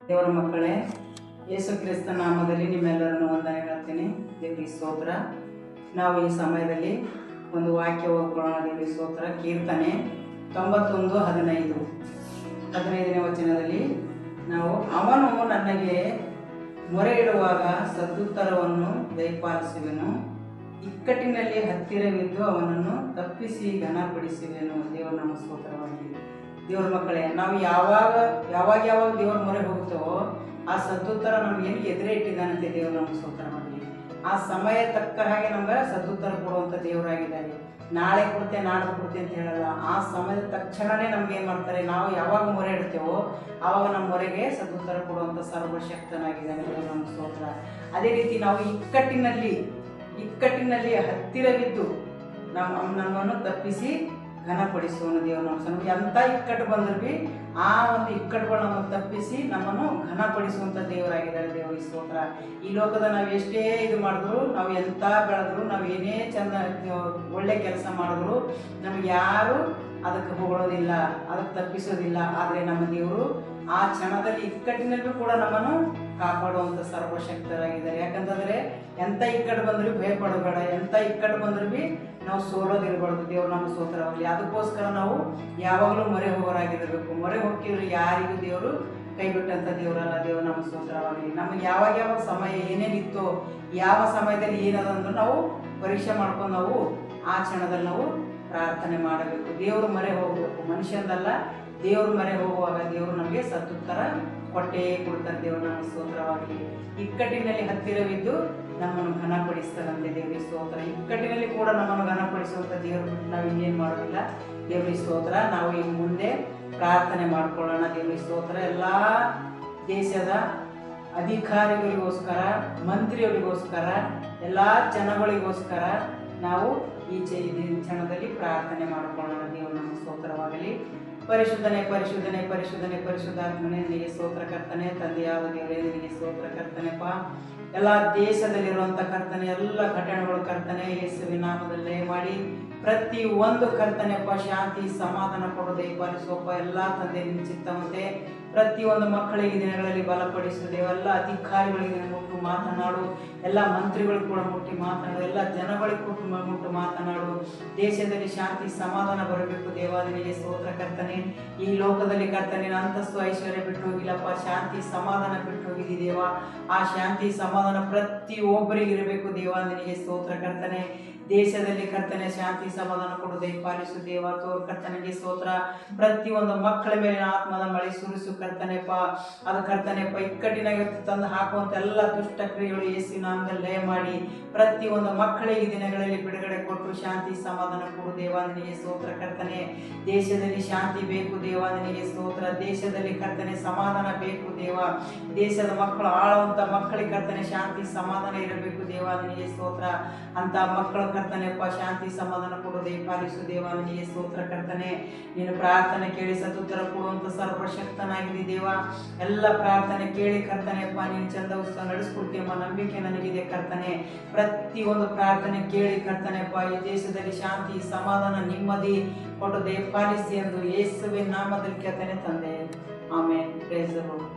ದೇವರ ಮಕ್ಕಳೇ, ಯೇಸು ಕ್ರಿಸ್ತ ನಾಮದಲ್ಲಿ ನಿಮ್ಮೆಲ್ಲರನ್ನು ವಂದನೆ ಹೇಳ್ತೀನಿ. ದೇವರಿಗೆ ಸ್ತೋತ್ರ. ನಾವು ಈ ಸಮಯದಲ್ಲಿ ಒಂದು ವಾಕ್ಯ ಓದ್ಕೊಳ್ಳೋಣ. ದೇವರಿಗೆ ಸ್ತೋತ್ರ. ಕೀರ್ತನೆ 91:15ನೇ ವಚನದಲ್ಲಿ ನಾವು, ಅವನು ನನಗೆ ಮೊರೆ ಇಡುವಾಗ ಸದುತ್ತರವನ್ನು ದಯಪಾಲಿಸುವೆನು, ಇಕ್ಕಟ್ಟಿನಲ್ಲಿ ಹತ್ತಿರವಿದ್ದು ಅವನನ್ನು ತಪ್ಪಿಸಿ ಘನಪಡಿಸುವೆನು. ದೇವರು ನಮ್ಮ ಸ್ತೋತ್ರವಾಗಲಿ. ದೇವ್ರ ಮಕ್ಕಳೇ, ನಾವು ಯಾವಾಗ ದೇವ್ರ ಮೊರೆ ಹೋಗ್ತೇವೋ ಆ ಸದುತ್ತರ ನಮ್ಗೇನು ಎದುರೇ ಇಟ್ಟಿದ್ದಾನಂತೆ. ದೇವ್ರು ನಮ್ಗೆ ಸ್ತೋತ್ರವಾಗಲಿ. ಆ ಸಮಯ ತಕ್ಕ ಹಾಗೆ ನಮ್ಗೆ ಸದುತ್ತರ ಕೊಡುವಂಥ ದೇವರಾಗಿದ್ದಾರೆ. ನಾಳೆ ಕೊಡ್ತೆ ನಾಡ್ದು ಕೊಡ್ತೆ ಅಂತ ಹೇಳಲ್ಲ. ಆ ಸಮಯದ ತಕ್ಷಣವೇ ನಮ್ಗೆ ಏನು ಮಾಡ್ತಾರೆ, ನಾವು ಯಾವಾಗ ಮೊರೆ ಇಡ್ತೇವೋ ಆವಾಗ ನಮ್ಮ ಮೊರೆಗೆ ಸದುತ್ತರ ಕೊಡುವಂಥ ಸರ್ವಶಕ್ತನಾಗಿದ್ದಾನೆ ದೇವರು ನಮ್ಮ ಸ್ತೋತ್ರ. ಅದೇ ರೀತಿ ನಾವು ಇಕ್ಕಟ್ಟಿನಲ್ಲಿ ಹತ್ತಿರವಿದ್ದು ನಮ್ಮನ್ನು ತಪ್ಪಿಸಿ ಘನಪಡಿಸುವನು ದೇವರು ನಮ್ಮ ನಮ್ಗೆ ಎಂಥ ಇಕ್ಕಟ್ಟು ಬಂದರೂ ಭೀ ಆ ಒಂದು ಇಕ್ಕಟ್ಟುಗಳು ನಮ್ಮನ್ನು ತಪ್ಪಿಸಿ ನಮ್ಮನ್ನು ಘನಪಡಿಸುವಂಥ ದೇವರಾಗಿದ್ದಾರೆ. ದೇವರಿಗೆ ಸ್ತೋತ್ರ. ಈ ಲೋಕದ ನಾವು ಎಷ್ಟೇ ಇದು ಮಾಡಿದ್ರು, ನಾವು ಎಂಥ ಬೆಳೆದ್ರು, ನಾವು ಏನೇ ಚಂದ ಒಳ್ಳೆ ಕೆಲಸ ಮಾಡಿದ್ರು ನಮ್ಗೆ ಯಾರು ಅದಕ್ಕೆ ಹೊಗಳೋದಿಲ್ಲ, ಅದಕ್ಕೆ ತಪ್ಪಿಸೋದಿಲ್ಲ. ಆದರೆ ನಮ್ಮ ದೇವರು ಆ ಕ್ಷಣದಲ್ಲಿ ಇಕ್ಕಟ್ಟಿನಲ್ಲೂ ಕೂಡ ನಮ್ಮನ್ನು ಕಾಪಾಡುವಂಥ ಸರ್ವಶಕ್ತರಾಗಿದ್ದಾರೆ. ಯಾಕಂತಂದರೆ ಎಂಥ ಇಕ್ಕಟ್ಟು ಬಂದರೂ ಭಯ ಪಡಬೇಡ, ಎಂಥ ಇಕ್ಕಟ್ಟು ಬಂದರೂ ಭೀ ನಾವು ಸೋಲೋದಿರಬಾರ್ದು. ದೇವರು ನಮ್ಮ ಸ್ತೋತ್ರವಾಗಲಿ. ಅದಕ್ಕೋಸ್ಕರ ನಾವು ಯಾವಾಗಲೂ ಮೊರೆ ಹೋಗೋರಾಗಿರಬೇಕು. ಮೊರೆ ಹೋಗಿದ್ರೆ ಯಾರಿಗೂ ದೇವರು ಕೈ ಬಿಟ್ಟಂಥ ದೇವರಲ್ಲ. ದೇವರು ನಮ್ಮ ಸ್ತೋತ್ರವಾಗಲಿ. ನಮಗೆ ಯಾವಾಗ ಸಮಯ ಏನೇನಿತ್ತೋ, ಯಾವ ಸಮಯದಲ್ಲಿ ಏನದಂದ್ರೂ ನಾವು ಪರೀಕ್ಷೆ ಮಾಡ್ಕೊಂಡು ನಾವು ಆ ಕ್ಷಣದಲ್ಲಿ ನಾವು ಪ್ರಾರ್ಥನೆ ಮಾಡಬೇಕು. ದೇವರು ಮೊರೆ ಹೋಗಬೇಕು, ಮನುಷ್ಯಂದಲ್ಲ. ದೇವರು ಮೊರೆ ಹೋಗುವಾಗ ದೇವರು ನಮಗೆ ಸದುತ್ತರ ಕೊಟ್ಟೇ ಕೊಡ್ತಾರೆ. ದೇವರು ನಮ್ಮ ಸ್ತೋತ್ರವಾಗಲಿ. ಇಕ್ಕಟ್ಟಿನಲ್ಲಿ ಹತ್ತಿರವಿದ್ದು ನಮ್ಮನ್ನು ಘನಪಡಿಸ್ತಾರಂತೆ. ದೇವರಿಗೆ ಸ್ತೋತ್ರ. ಇಕ್ಕಟ್ಟಿನಲ್ಲಿ ಕೂಡ ನಮ್ಮನ್ನು ಘನಪಡಿಸುವಂಥ ದೇವರು ಬಿಟ್ಟು ನಾವು ಇನ್ನೇನು ಮಾಡೋದಿಲ್ಲ. ದೇವರಿಗೆ ಸ್ತೋತ್ರ. ನಾವು ಈಗ ಮುಂದೆ ಪ್ರಾರ್ಥನೆ ಮಾಡ್ಕೊಳ್ಳೋಣ. ದೇವರಿಗೆ ಸ್ತೋತ್ರ. ಎಲ್ಲ ದೇಶದ ಅಧಿಕಾರಿಗಳಿಗೋಸ್ಕರ, ಮಂತ್ರಿಯವರಿಗೋಸ್ಕರ, ಎಲ್ಲ ಜನಗಳಿಗೋಸ್ಕರ ನಾವು ಈ ಕ್ಷಣದಲ್ಲಿ ಪ್ರಾರ್ಥನೆ ಮಾಡಿಕೊಳ್ಳೋಣ. ದೇವರು ನಮ್ಮ ಸ್ತೋತ್ರವಾಗಲಿ. ಪರಿಶುದ್ಧನೆ ಪರಿಶುದ್ಧನೆ ಪರಿಶುದ್ಧನೆ ಪರಿಶುದ್ಧಾತ್ಮನೇ, ನಿನಗೆ ಸ್ತೋತ್ರ ಕರ್ತನೆ. ತಂದೆಯಾದ ದೇವರೇ, ನಿನಗೆ ಸ್ತೋತ್ರ ಕರ್ತನೆಪ್ಪ. ಎಲ್ಲ ದೇಶದಲ್ಲಿರುವಂಥ ಕರ್ತನೆ, ಎಲ್ಲ ಘಟನೆಗಳು ಕರ್ತನೆ ಯೇಸುವಿನ ನಾಮದಲ್ಲೇ ಮಾಡಿ ಪ್ರತಿ ಒಂದು ಕರ್ತನೆಪ್ಪ ಶಾಂತಿ ಸಮಾಧಾನ ಕೊಡು ದಯಪಾಲಿಸುವಪ್ಪ. ಎಲ್ಲ ತಂದೆ ನಿನ್ನ ಚಿತ್ತವಂತೆ ಪ್ರತಿಯೊಂದು ಮಕ್ಕಳಿಗೆ ದಿನಗಳಲ್ಲಿ ಬಲಪಡಿಸು. ಎಲ್ಲ ಅಧಿಕಾರಿಗಳಿಗೆ ಮುಟ್ಟು ಮಾತನಾಡು, ಎಲ್ಲ ಮಂತ್ರಿಗಳಿಗೆ ಕೂಡ ಮುಟ್ಟಿ ಮಾತನಾಡು, ಎಲ್ಲ ಜನಗಳಿಗೆ ಮುಟ್ಟು ಮಾತನಾಡು. ದೇಶದಲ್ಲಿ ಶಾಂತಿ ಸಮಾಧಾನ ಬರಬೇಕು. ದೇವಾದಿನಿಗೆ ಸ್ತೋತ್ರ ಕರ್ತನೆ. ಈ ಲೋಕದಲ್ಲಿ ಕರ್ತನೆ ಅಂತಸ್ತು ಐಶ್ವರ್ಯ ಬಿಟ್ಟು ಹೋಗಿಲ್ಲಪ್ಪ, ಶಾಂತಿ ಸಮಾಧಾನ ಬಿಟ್ಟು ಹೋಗಿದ್ದಿ ದೇವ. ಆ ಶಾಂತಿ ಸಮಾಧಾನ ಪ್ರತಿಯೊಬ್ಬರಿಗೆ ಇರಬೇಕು. ದೇವಾದಿನಿಗೆ ಸ್ತೋತ್ರ ಕರ್ತನೆ. ದೇಶದಲ್ಲಿ ಕರ್ತನೆ ಶಾಂತಿ ಸಮಾಧಾನ ಕೊಡು ದಯಪಾಲಿಸು ದೇವ. ಕರ್ತನಿಗೆ ಸ್ತೋತ್ರ. ಪ್ರತಿಯೊಂದು ಮಕ್ಕಳ ಮೇಲೆ ಆತ್ಮದ ಮಳೆ ಸುರಿಸು ಕರ್ತನೆಪ್ಪ. ಅದು ಕರ್ತನೆಪ್ಪ ಇಕ್ಕಟ್ಟಿನಾಗ ತಂದು ಹಾಕುವಂಥ ಎಲ್ಲ ದುಷ್ಟ ಕ್ರಿಯೆಗಳು ಯೇಸು ನಾಮದಲ್ಲಿ ಲಯ ಮಾಡಿ ಪ್ರತಿಯೊಂದು ಮಕ್ಕಳಿಗೆ ದಿನಗಳಲ್ಲಿ ಬಿಡುಗಡೆ ಕೊಟ್ಟು ಶಾಂತಿ ಸಮಾಧಾನ ಕೊಡು ದೇವಾದಿನಿಗೆ ಸ್ತೋತ್ರ ಕರ್ತನೆ. ದೇಶದಲ್ಲಿ ಶಾಂತಿ ಬೇಕು ದೇವಾದಿನಿಗೆ ಸ್ತೋತ್ರ. ದೇಶದಲ್ಲಿ ಕರ್ತನೆ ಸಮಾಧಾನ ಬೇಕು ದೇವ. ದೇಶದ ಮಕ್ಕಳು ಆಳುವಂಥ ಮಕ್ಕಳಿಗೆ ಕರ್ತನೆ ಶಾಂತಿ ಸಮಾಧಾನ ಇರಬೇಕು ದೇವಾದಿನಿಗೆ ಸ್ತೋತ್ರ. ಅಂತ ಮಕ್ಕಳ ಕರ್ತನೆಪ್ಪ ಶಾಂತಿ ಸಮಾಧಾನ ಕೊಡು ದಯಪಾಲಿಸು ದೇವಾದಿನಿಗೆ ಸ್ತೋತ್ರ ಕರ್ತನೆ. ನೀನು ಪ್ರಾರ್ಥನೆ ಕೇಳಿ ಸದುತ್ತರ ಕೊಡುವಂಥ ಸರ್ವಶಕ್ತನಾಗಿದೆ ದೇವ. ಎಲ್ಲ ಪ್ರಾರ್ಥನೆ ಕೇಳಿ ಕರ್ತನೆಪ್ಪ ನೀನು ಚಂದ ಉತ್ಸವ ನಡೆಸ್ಕೊಡ್ತೀಯಮ್ಮ ನಂಬಿಕೆ ನನಗಿದೆ ಕರ್ತನೆ. ಪ್ರತಿಯೊಂದು ಪ್ರಾರ್ಥನೆ ಕೇಳಿ ಕರ್ತನೆಪ್ಪ ಈ ದೇಶದಲ್ಲಿ ಶಾಂತಿ ಸಮಾಧಾನ ನೆಮ್ಮದಿ ಕೊಟ್ಟು ದಯಪಾಲಿಸಿ ಎಂದು ಯೇಸುವಿನ ನಾಮದಲ್ಲಿ ಕೇಳ್ತೇನೆ ತಂದೆ. ಆಮೇಲೆ. Praise the lord.